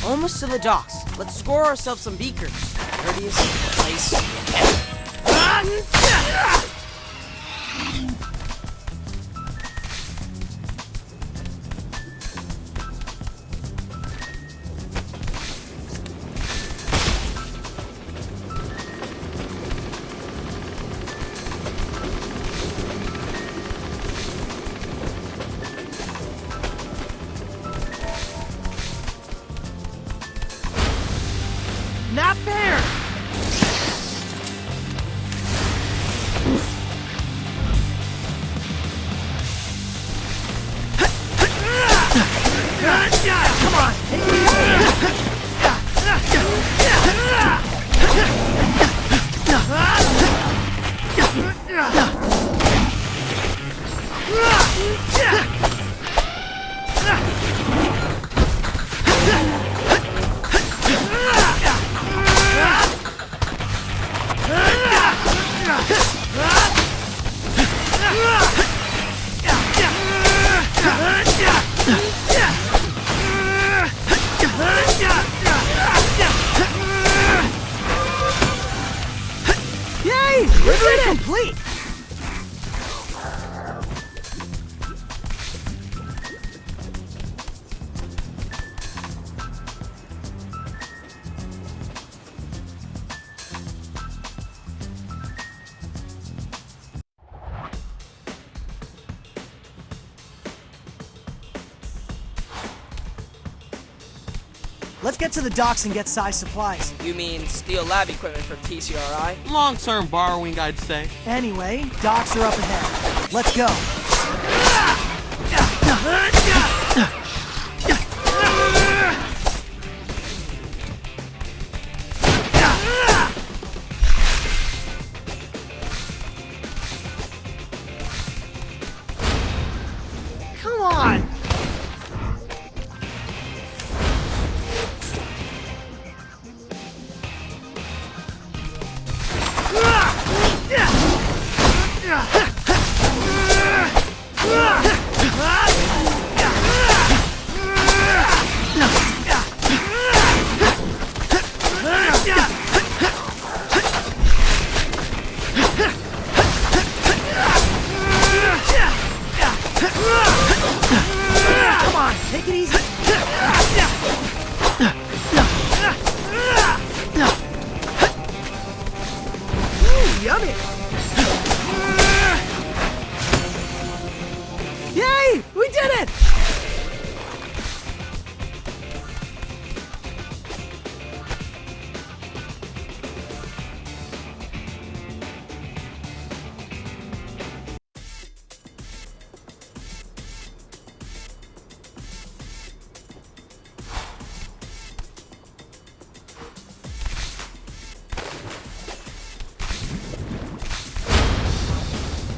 We're almost to the docks. Let's score ourselves some beakers. Dirtiest place ever. Not fair! Come on! Yay! We're complete! Let's get to the docks and get size supplies. You mean steal lab equipment from TCRI? Long-term borrowing, I'd say. Anyway, docks are up ahead. Let's go. Come on! Come on, take it easy. Ooh, yummy. Yay! We did it!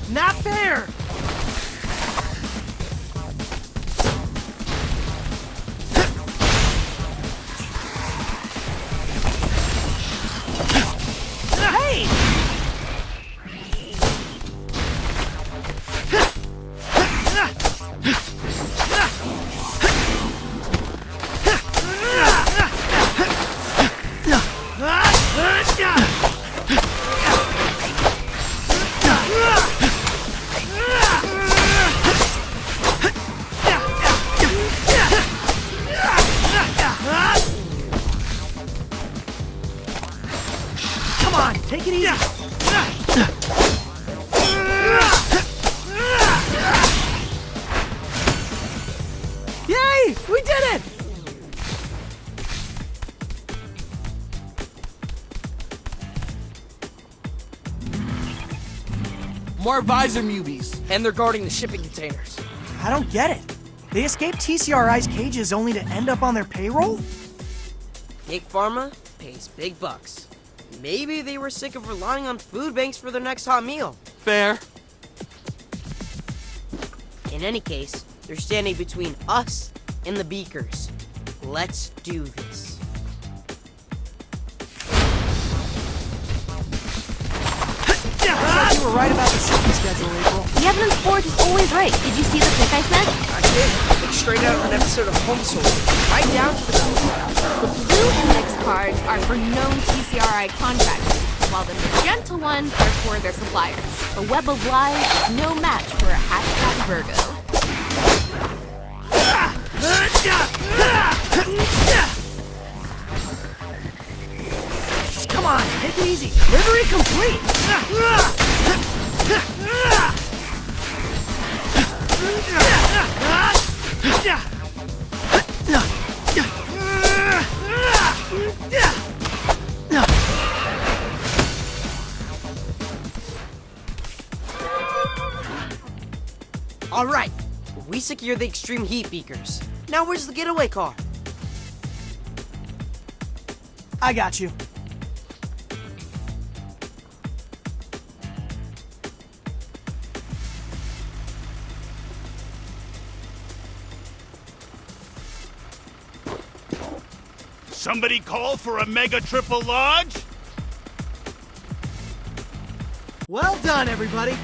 Not fair! Hey! Come on, take it easy. Yay! We did it! More visor mubies. And they're guarding the shipping containers. I don't get it. They escaped TCRI's cages only to end up on their payroll? Big Pharma pays big bucks. Maybe they were sick of relying on food banks for their next hot meal. Fair. In any case, they're standing between us and the beakers. Let's do this. You were right about the shipping schedule, April. The evidence board is always right. Did you see the pic I sent? I did. It's straight out of an episode of Home Soldier. Right down to the blue index cards are for known TCRI contractors, while the magenta ones are for their suppliers. A web of lies is no match for a #, Virgo. Come on, take it easy. Delivery complete. All right, we secured the extreme heat beakers. Now where's the getaway car? I got you. Somebody call for a mega triple large? Well done, everybody.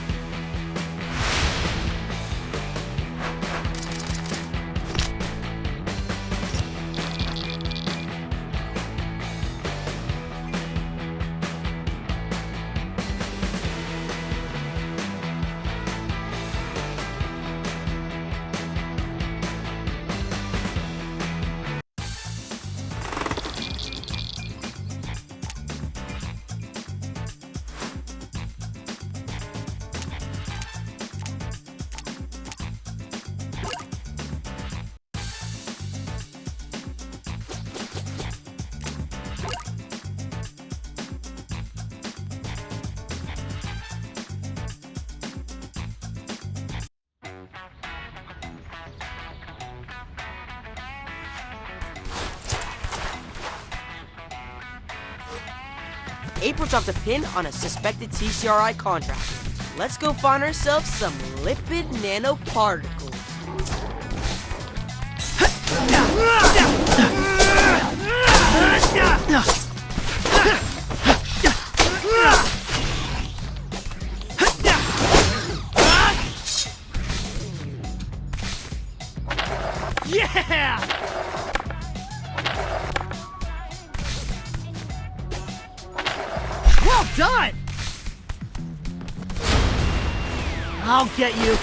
April dropped a pin on a suspected TCRI contract. Let's go find ourselves some lipid nanoparticles. Yeah! Well done! I'll get you.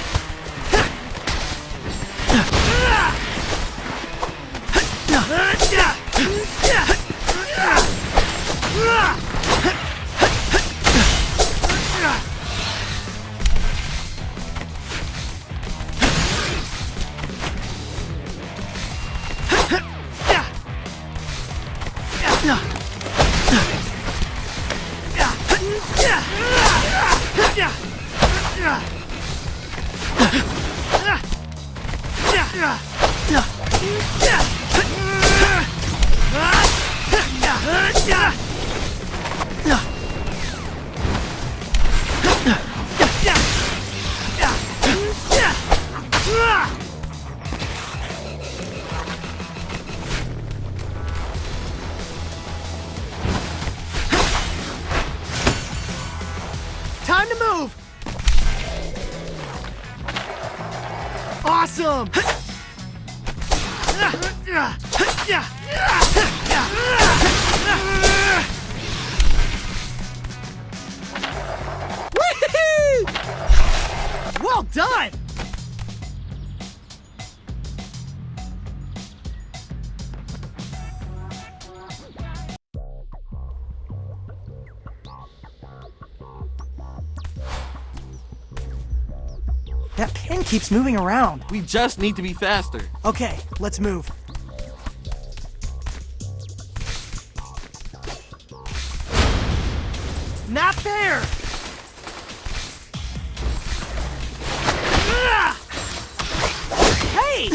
Time to move! Awesome! Well done! That pin keeps moving around. We just need to be faster. Okay, let's move. Not there! Hey!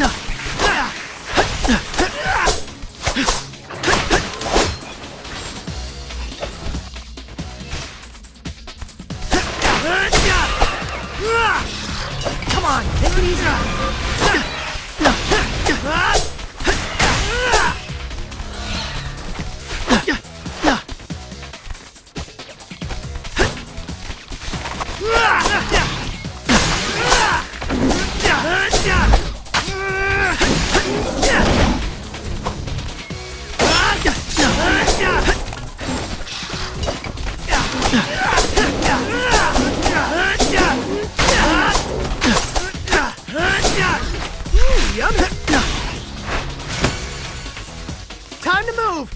Come on, take it easy. Time to move!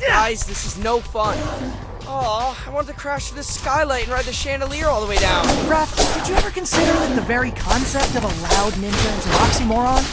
Guys, this is no fun. Aw, I wanted to crash through the skylight and ride the chandelier all the way down. Raph, did you ever consider that the very concept of a loud ninja is an oxymoron?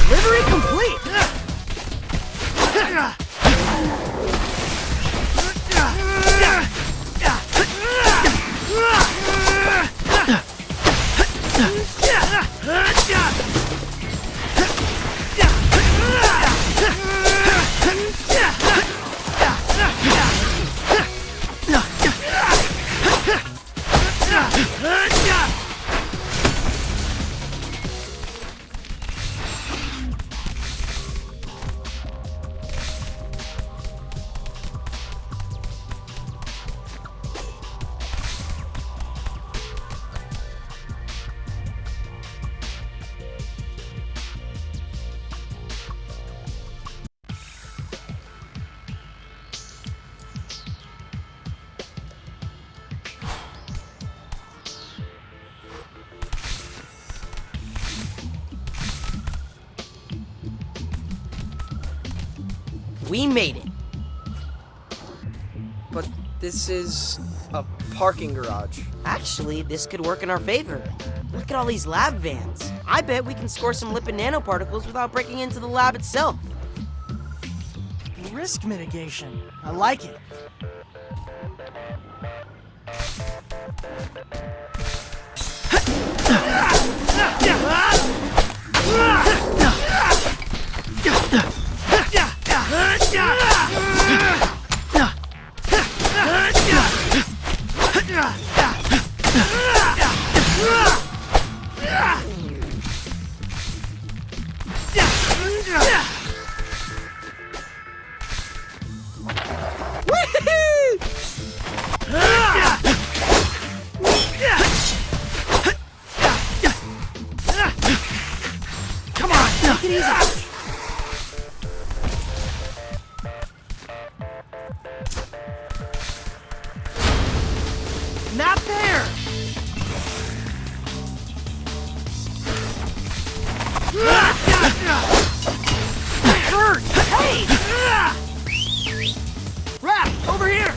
Delivery complete! We made it. But this is a parking garage. Actually, this could work in our favor. Look at all these lab vans. I bet we can score some lipid nanoparticles without breaking into the lab itself. Risk mitigation. I like it. Come on, take it easy. Not there! It hurts! Hey! Raph, over here!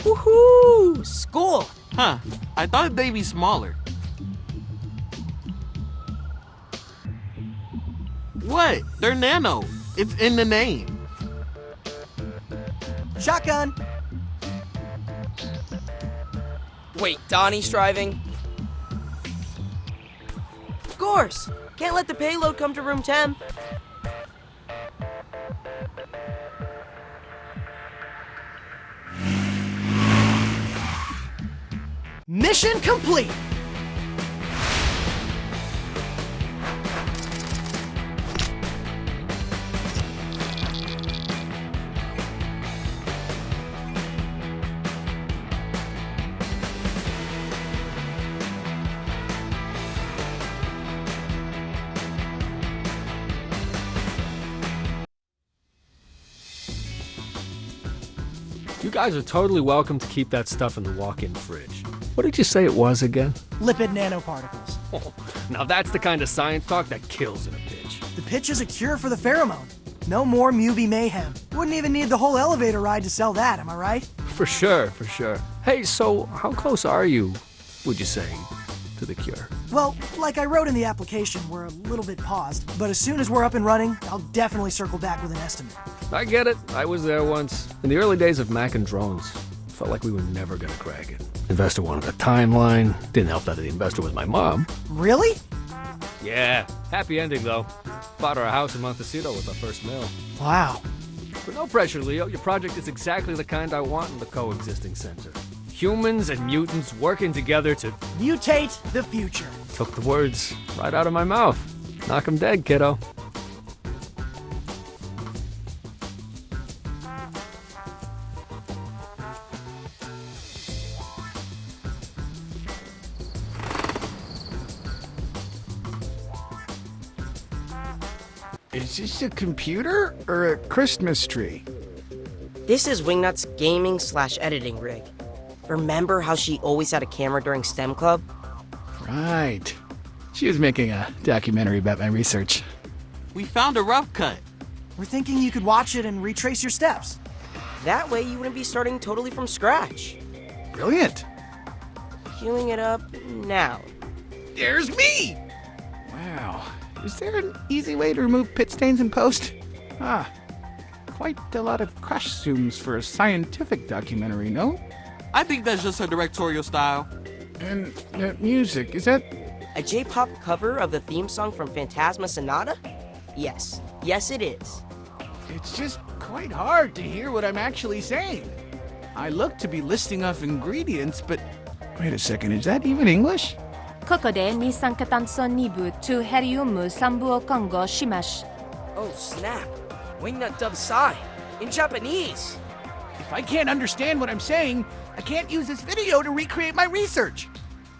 Woohoo! School! Huh, I thought they'd be smaller. What? They're nano. It's in the name. Shotgun! Wait, Donnie's driving? Of course! Can't let the payload come to room 10. Mission complete! You guys are totally welcome to keep that stuff in the walk-in fridge. What did you say it was again? Lipid nanoparticles. Oh, now that's the kind of science talk that kills in a pitch. The pitch is a cure for the pheromone. No more Mutant Mayhem. Wouldn't even need the whole elevator ride to sell that, am I right? For sure, for sure. Hey, so how close are you, would you say, to the cure? Well, like I wrote in the application, we're a little bit paused. But as soon as we're up and running, I'll definitely circle back with an estimate. I get it. I was there once. In the early days of Mac and drones, felt like we were never gonna crack it. Investor wanted a timeline. Didn't help that the investor was my mom. Really? Yeah, happy ending though. Bought her a house in Montecito with our first mill. Wow. But no pressure, Leo. Your project is exactly the kind I want in the coexisting center. Humans and mutants working together to Mutate the future. took the words right out of my mouth. Knock 'em dead, kiddo. Is this a computer or a Christmas tree? This is Wingnut's gaming/editing rig. Remember how she always had a camera during STEM Club? Right. She was making a documentary about my research. We found a rough cut. We're thinking you could watch it and retrace your steps. That way you wouldn't be starting totally from scratch. Brilliant. Queuing it up now. There's me! Wow. Is there an easy way to remove pit stains in post? Quite a lot of crush zooms for a scientific documentary, no? I think that's just her directorial style. And that music, is that... A J-pop cover of the theme song from Phantasma Sonata? Yes. Yes, it is. It's just quite hard to hear what I'm actually saying. I look to be listing off ingredients, but... Wait a second, is that even English? ここで二酸化炭素2部とヘリウム3部を混合します。 Oh, snap. Wingnut dubs Psy. In Japanese. If I can't understand what I'm saying, I can't use this video to recreate my research.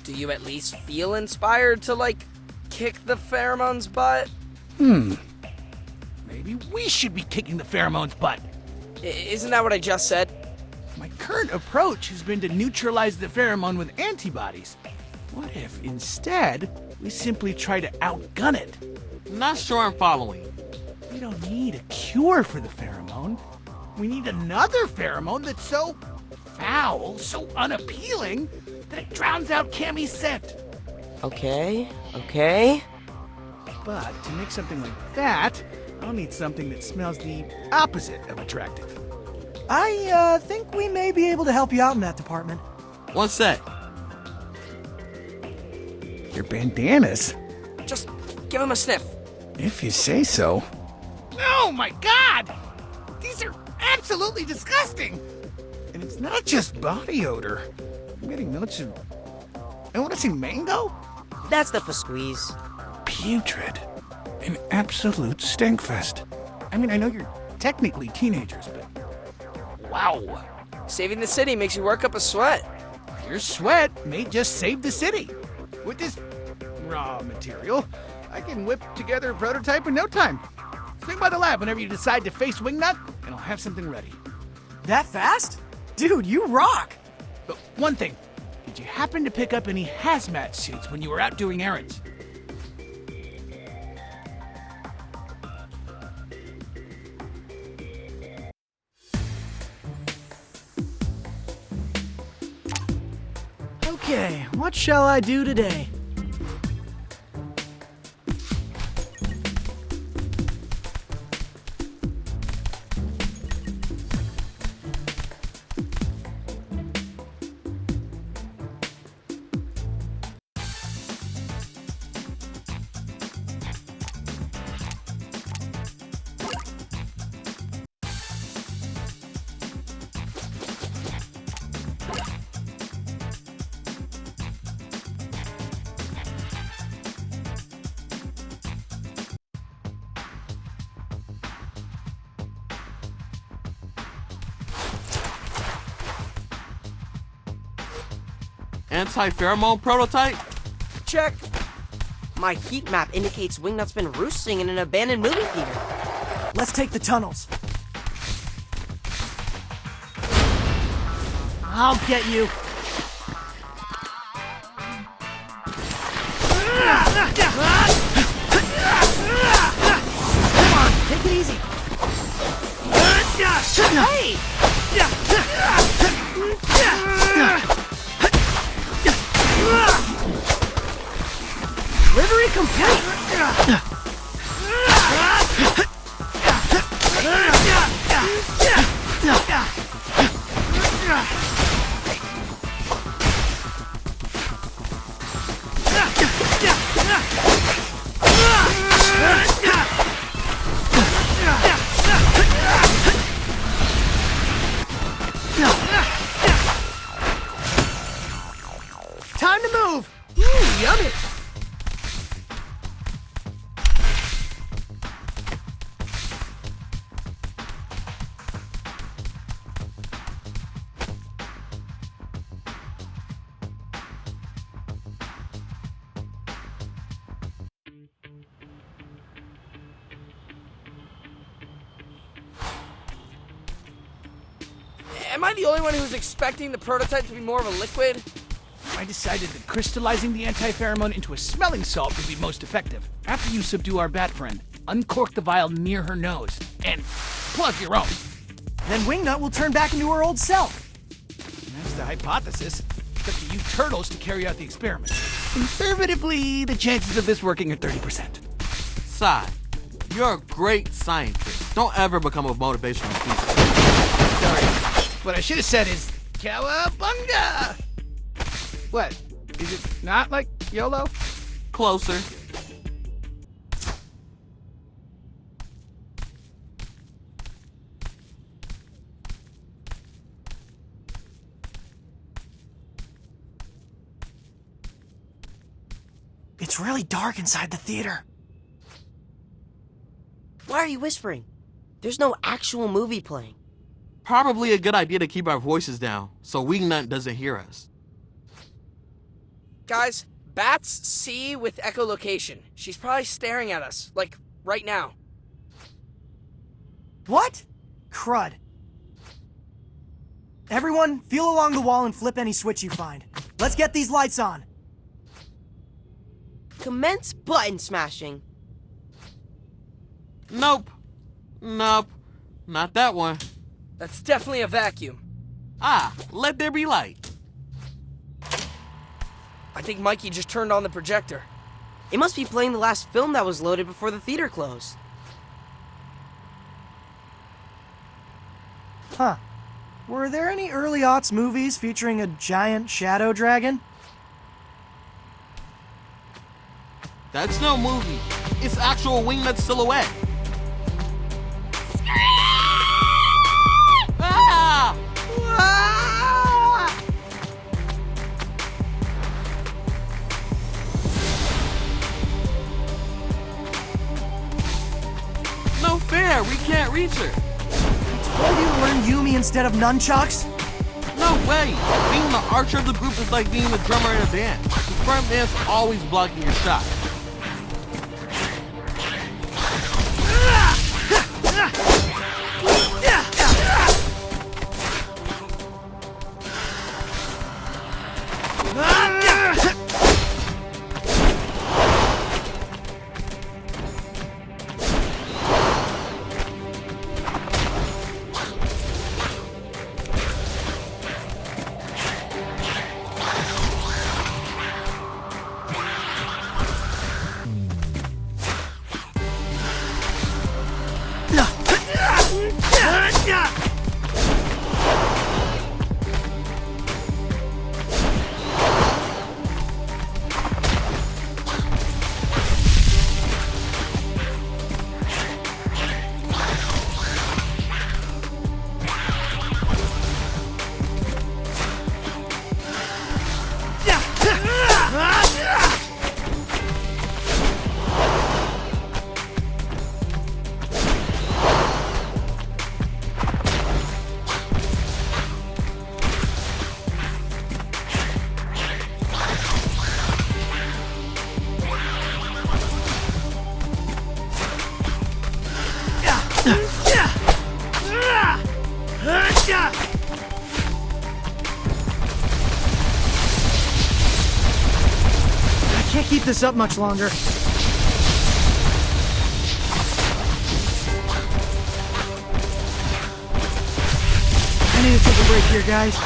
Do you at least feel inspired to, like, kick the pheromones' butt? Maybe we should be kicking the pheromones' butt. Isn't that what I just said? My current approach has been to neutralize the pheromone with antibodies. What if, instead, we simply try to outgun it? Not sure I'm following. We don't need a cure for the pheromone. We need another pheromone that's so foul, so unappealing, that it drowns out Cammy's scent. Okay. But to make something like that, I'll need something that smells the opposite of attractive. I think we may be able to help you out in that department. One sec. Your bandanas? Just give him a sniff. If you say so. Oh my god! These are absolutely disgusting! And it's not just body odor. I'm getting notes of... I want to say mango? That's the squeeze. Putrid. An absolute stinkfest. I mean, I know you're technically teenagers, but... Wow! Saving the city makes you work up a sweat. Your sweat may just save the city. With this raw material, I can whip together a prototype in no time. Swing by the lab whenever you decide to face Wingnut, and I'll have something ready. That fast? Dude, you rock! But one thing, did you happen to pick up any hazmat suits when you were out doing errands? Okay, what shall I do today? Anti-pheromone prototype? Check. My heat map indicates Wingnut's been roosting in an abandoned movie theater. Let's take the tunnels. I'll get you. Come on, take it easy. Hey! Delivery complete! Time to move! Ooh, yummy! Am I the only one who's expecting the prototype to be more of a liquid? I decided that crystallizing the anti-pheromone into a smelling salt would be most effective. After you subdue our bat friend, uncork the vial near her nose and plug your own. Then Wingnut will turn back into her old self. That's the hypothesis. It's up to you turtles to carry out the experiment. Conservatively, the chances of this working are 30%. Sai, you're a great scientist. Don't ever become a motivational speaker. Sorry. What I should have said is, Cowabunga! What? Is it not like YOLO? Closer. It's really dark inside the theater. Why are you whispering? There's no actual movie playing. Probably a good idea to keep our voices down so Wingnut doesn't hear us. Guys, Bats C with echolocation. She's probably staring at us, like, right now. What? Crud. Everyone, feel along the wall and flip any switch you find. Let's get these lights on. Commence button smashing. Nope. Nope. Not that one. That's definitely a vacuum. Ah, let there be light. I think Mikey just turned on the projector. It must be playing the last film that was loaded before the theater closed. Huh. Were there any early aughts movies featuring a giant shadow dragon? That's no movie. It's actual Wingnut silhouette. Ah! Ah! No fair, we can't reach her. Told you to learn Yumi instead of nunchucks? No way! Being the archer of the group is like being the drummer in a band. The front band's always blocking your shot. keep this up much longer. I need to take a break here, guys.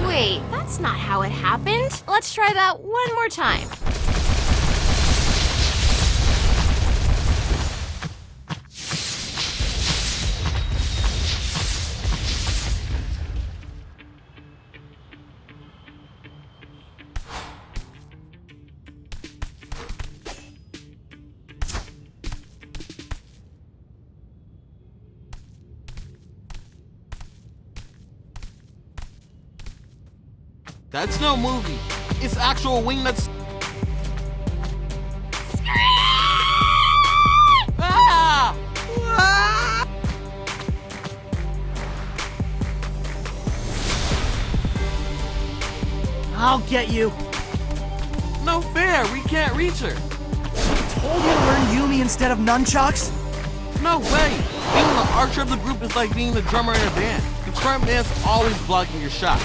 Wait, that's not how it happened. Let's try that one more time. That's no movie. It's actual wingnuts. Ah! I'll get you. No fair, we can't reach her. Told you to learn Yumi instead of nunchucks? No way. Being the archer of the group is like being the drummer in a band. The front man's always blocking your shot.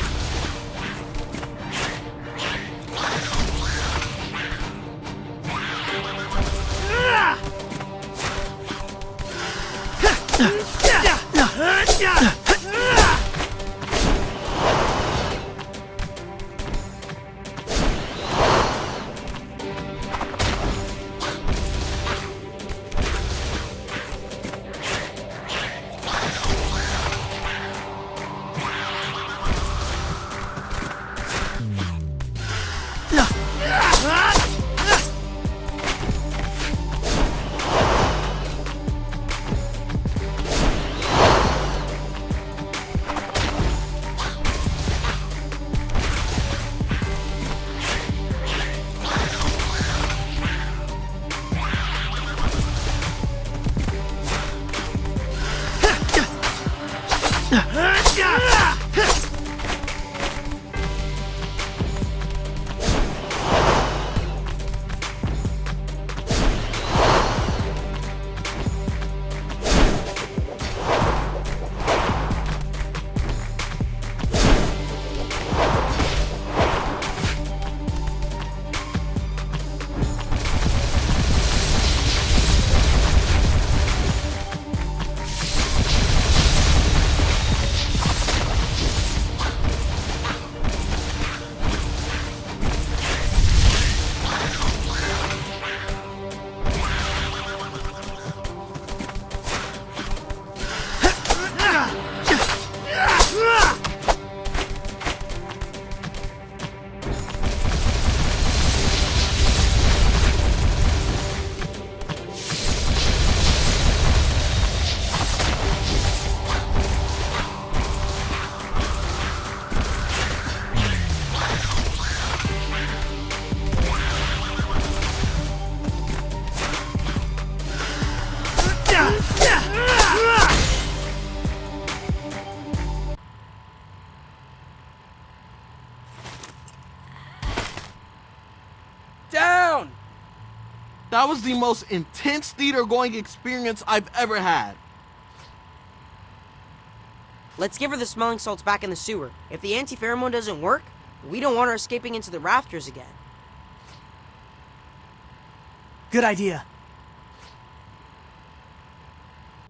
Down! That was the most intense theater-going experience I've ever had. Let's give her the smelling salts back in the sewer. If the anti-pheromone doesn't work, we don't want her escaping into the rafters again. Good idea.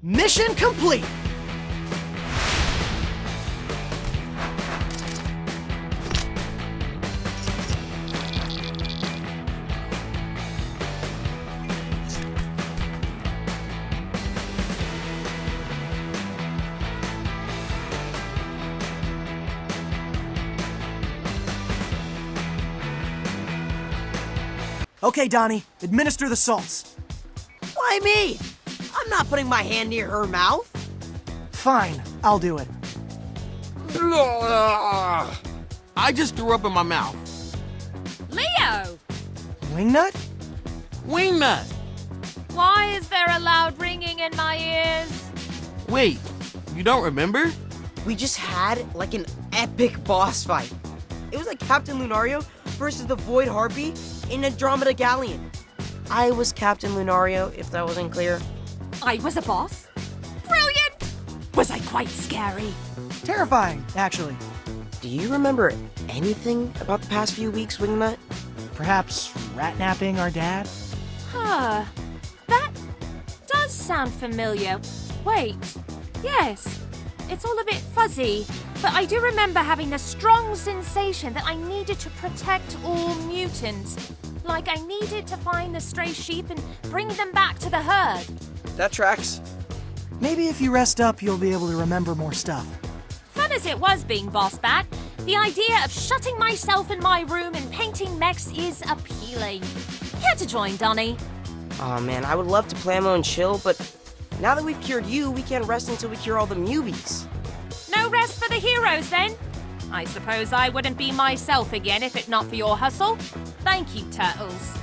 Mission complete! Okay, Donnie, administer the salts. Why me? I'm not putting my hand near her mouth. Fine, I'll do it. I just threw up in my mouth. Leo! Wingnut? Wingnut! Why is there a loud ringing in my ears? Wait, you don't remember? We just had like an epic boss fight. It was like Captain Lunario versus the Void Harpy in Andromeda Galleon. I was Captain Lunario, if that wasn't clear. I was a boss? Brilliant! Was I quite scary? Terrifying, actually. Do you remember anything about the past few weeks, Wingnut? Perhaps rat-napping our dad? Huh. That does sound familiar. Wait. Yes. It's all a bit fuzzy, but I do remember having the strong sensation that I needed to protect all mutants. Like I needed to find the stray sheep and bring them back to the herd. That tracks. Maybe if you rest up, you'll be able to remember more stuff. Fun as it was being boss bat, the idea of shutting myself in my room and painting mechs is appealing. Care to join, Donnie? Aw, man, I would love to plamo and chill, but now that we've cured you, we can't rest until we cure all the newbies. No rest for the heroes, then? I suppose I wouldn't be myself again if it not for your hustle. Thank you, Turtles.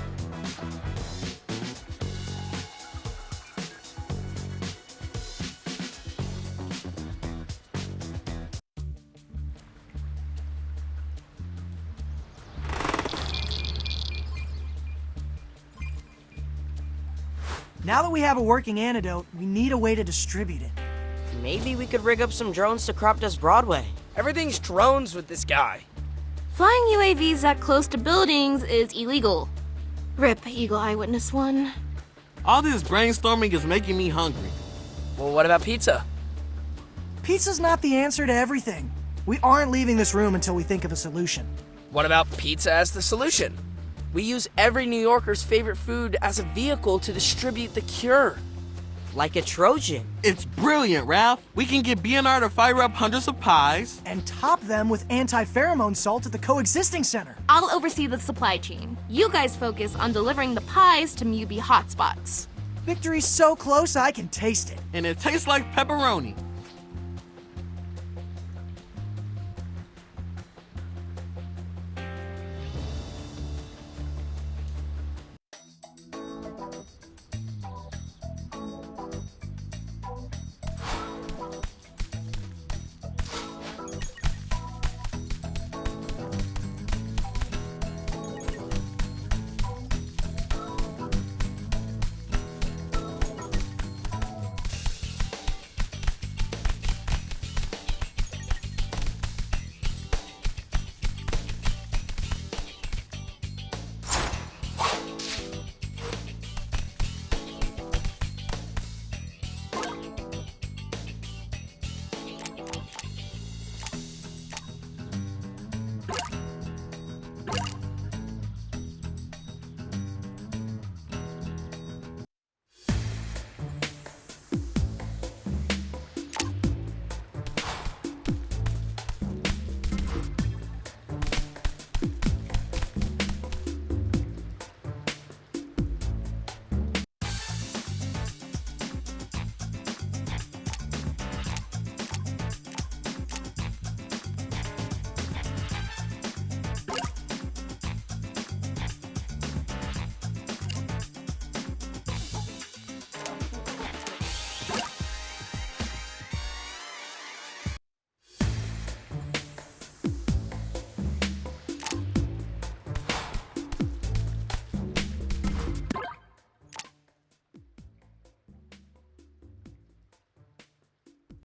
Now that we have a working antidote, we need a way to distribute it. Maybe we could rig up some drones to crop dust Broadway. Everything's drones with this guy. Flying UAVs that close to buildings is illegal. RIP Eagle Eye Witness 1. All this brainstorming is making me hungry. Well, what about pizza? Pizza's not the answer to everything. We aren't leaving this room until we think of a solution. What about pizza as the solution? We use every New Yorker's favorite food as a vehicle to distribute the cure. Like a Trojan. It's brilliant, Ralph. We can get BNR to fire up hundreds of pies. And top them with anti-pheromone salt at the coexisting center. I'll oversee the supply chain. You guys focus on delivering the pies to Mubi hotspots. Victory's so close I can taste it. And it tastes like pepperoni.